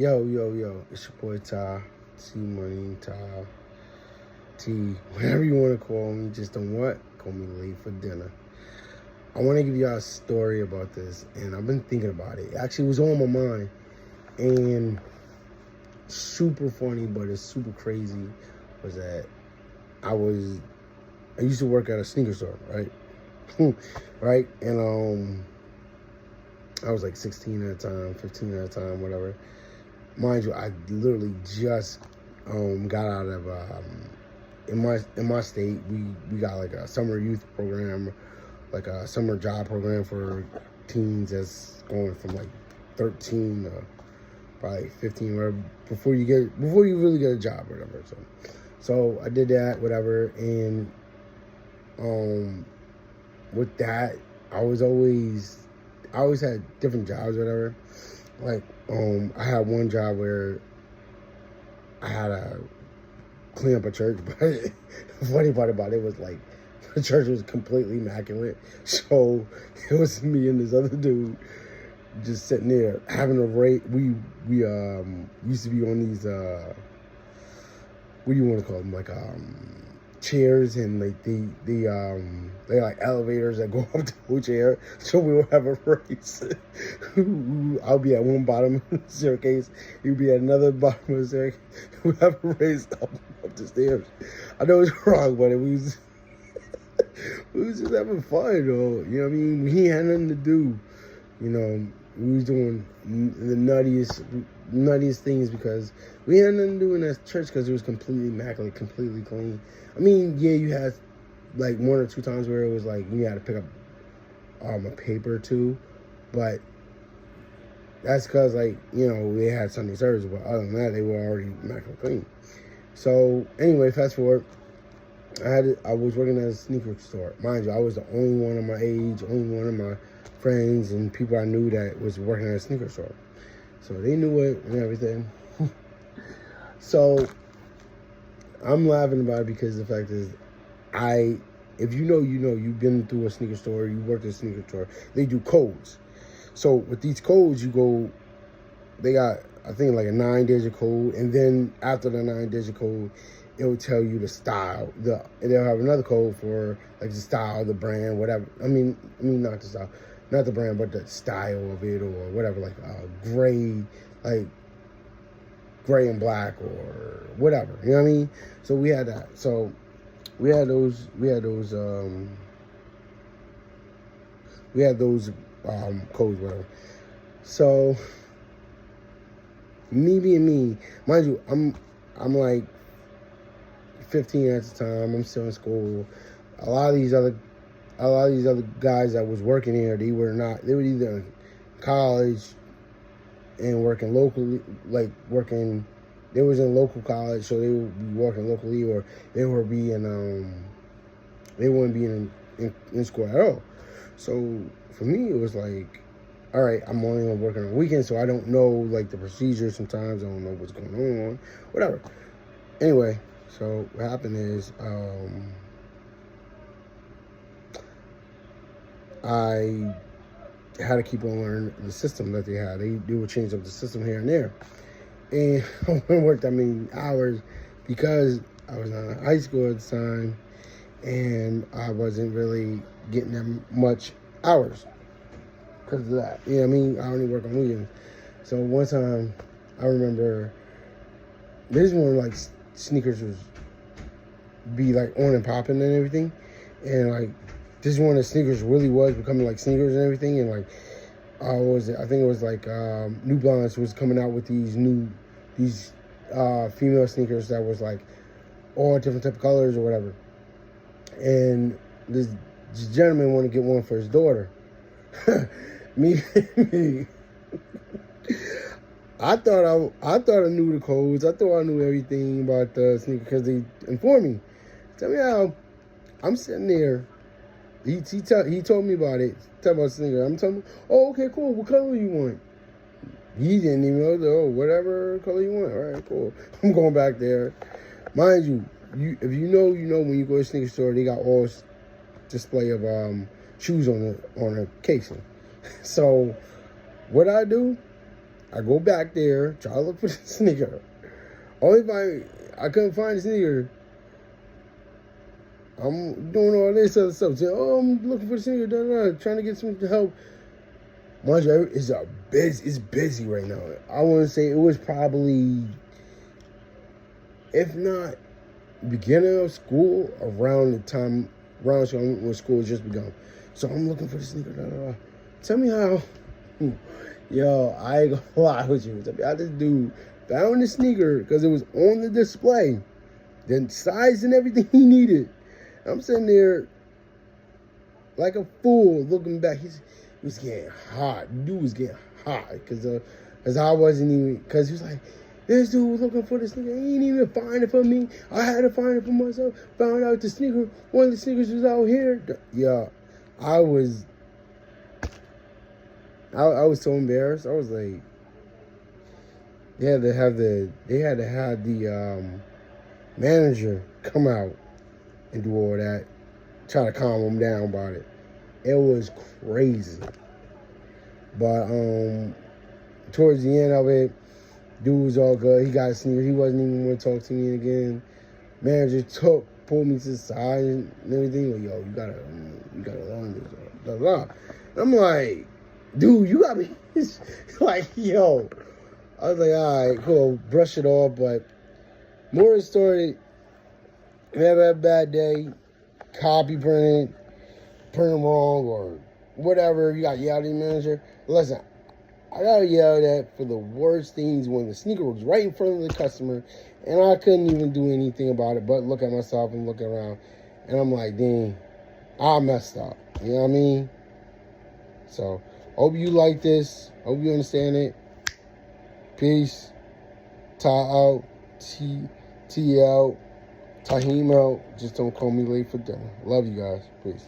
Yo, it's your boy Ty, T Money, Ty, T, whatever you want to call me, just don't what? Call me late for dinner. I want to give y'all a story about this, and I've been thinking about it. Actually, it was on my mind, and super funny, but it's super crazy, was that I used to work at a sneaker store, right? Right? And I was like 16 at the time, 15 at the time, whatever. Mind you, I literally just got out of in my state. We got like a summer youth program, like a summer job program for teens that's going from like 13 to probably 15, whatever, before you really get a job or whatever. So I did that, whatever, and with that, I always had different jobs, whatever. Like, I had one job where I had to clean up a church, but the funny part about it was like the church was completely immaculate. So it was me and this other dude just sitting there having a rate. We used to be on these what do you want to call them, like chairs, and like they like elevators that go up to the chair, so we would have a race. I'll be at one bottom of the staircase, you'd be at another bottom of the staircase. We have a race up the stairs. I know it's wrong, but we was just having fun, though. You know what I mean? We had nothing to do. You know, we was doing the nuttiest things because we had nothing to do in that church because it was completely immaculate, completely clean. I mean, yeah, you had like one or two times where it was like you had to pick up a paper or two, but that's because, like, you know, they had Sunday service, but other than that, they were already immaculate clean. So anyway, fast forward, I was working at a sneaker store. Mind you, I was the only one of my age, only one of my friends and people I knew that was working at a sneaker store. So they knew it and everything. So I'm laughing about it because the fact is, if you know, you've been through a sneaker store, you worked at a sneaker store, they do codes. So with these codes, they got, I think, like a 9-digit code, and then after the 9-digit code, it will tell you the style. They'll have another code for like the style, the brand, whatever. I mean not the style, not the brand, but the style of it or whatever, like gray and black or whatever. You know what I mean? So we had that. So we had those codes, whatever. So me being me, mind you, I'm like 15 at the time. I'm still in school. A lot of these other guys that was working here, they were either in college and working locally, they was in local college, so they would be working locally, or they wouldn't be in school at all. So for me, it was like, all right, I'm only gonna work on the weekends, so I don't know like the procedures. Sometimes I don't know what's going on, whatever. Anyway, so what happened is, I had to keep on learning the system that they had. They would change up the system here and there. And I worked that many hours because I was not in high school at the time, and I wasn't really getting that much hours because of that. You know what I mean? I only work on weekends. So one time, I remember, this one, like, sneakers was be like on and popping and everything, and like this one of sneakers really was becoming like sneakers and everything, and like I think it was like New Balance was coming out with these female sneakers that was like all different type of colors or whatever, and this gentleman wanted to get one for his daughter. me I thought I knew the codes. I thought I knew everything about the sneaker because they informed me. Tell me how I'm sitting there. He told me about it. Tell about the sneaker. I'm telling him, oh, okay, cool. What color you want? He didn't even know. Oh, whatever color you want. All right, cool. I'm going back there. Mind you, if you know, when you go to a sneaker store, they got all display of shoes on the casing. So what I do, I go back there, try to look for the sneaker. Only if I couldn't find the sneaker. I'm doing all this other stuff. Saying, oh, I'm looking for the sneaker, trying to get some help. Mind you, it's busy right now. I want to say it was probably, if not beginning of school, around when school has just begun. So I'm looking for the sneaker. Tell me how. Yo, I ain't gonna lie with you. I this dude found the sneaker because it was on the display, the size and everything he needed. I'm sitting there like a fool looking back. He was getting hot. Dude was getting hot because I wasn't even, because he was like, this dude was looking for the sneaker. He didn't even find it for me. I had to find it for myself. Found out one of the sneakers was out here. Yeah, I was so embarrassed. I was like, they had to have the manager come out and do all that, try to calm him down about it. It was crazy. But towards the end of it, dude was all good. He got a sneaker. He wasn't even want to talk to me again. Manager pulled me to the side and everything. Like, yo, you gotta learn this. Blah, blah. I'm like, dude, you got me. Like, yo. I was like, all right, cool. Brush it off. But more of the story, if you ever had a bad day, copy print wrong or whatever, you got yelled at the manager. Listen, I got yelled at for the worst things when the sneaker was right in front of the customer and I couldn't even do anything about it but look at myself and look around. And I'm like, dang, I messed up. You know what I mean? So, hope you like this. Hope you understand it. Peace. Ta out. T out. Tahim out. Just don't call me late for dinner. Love you guys. Peace.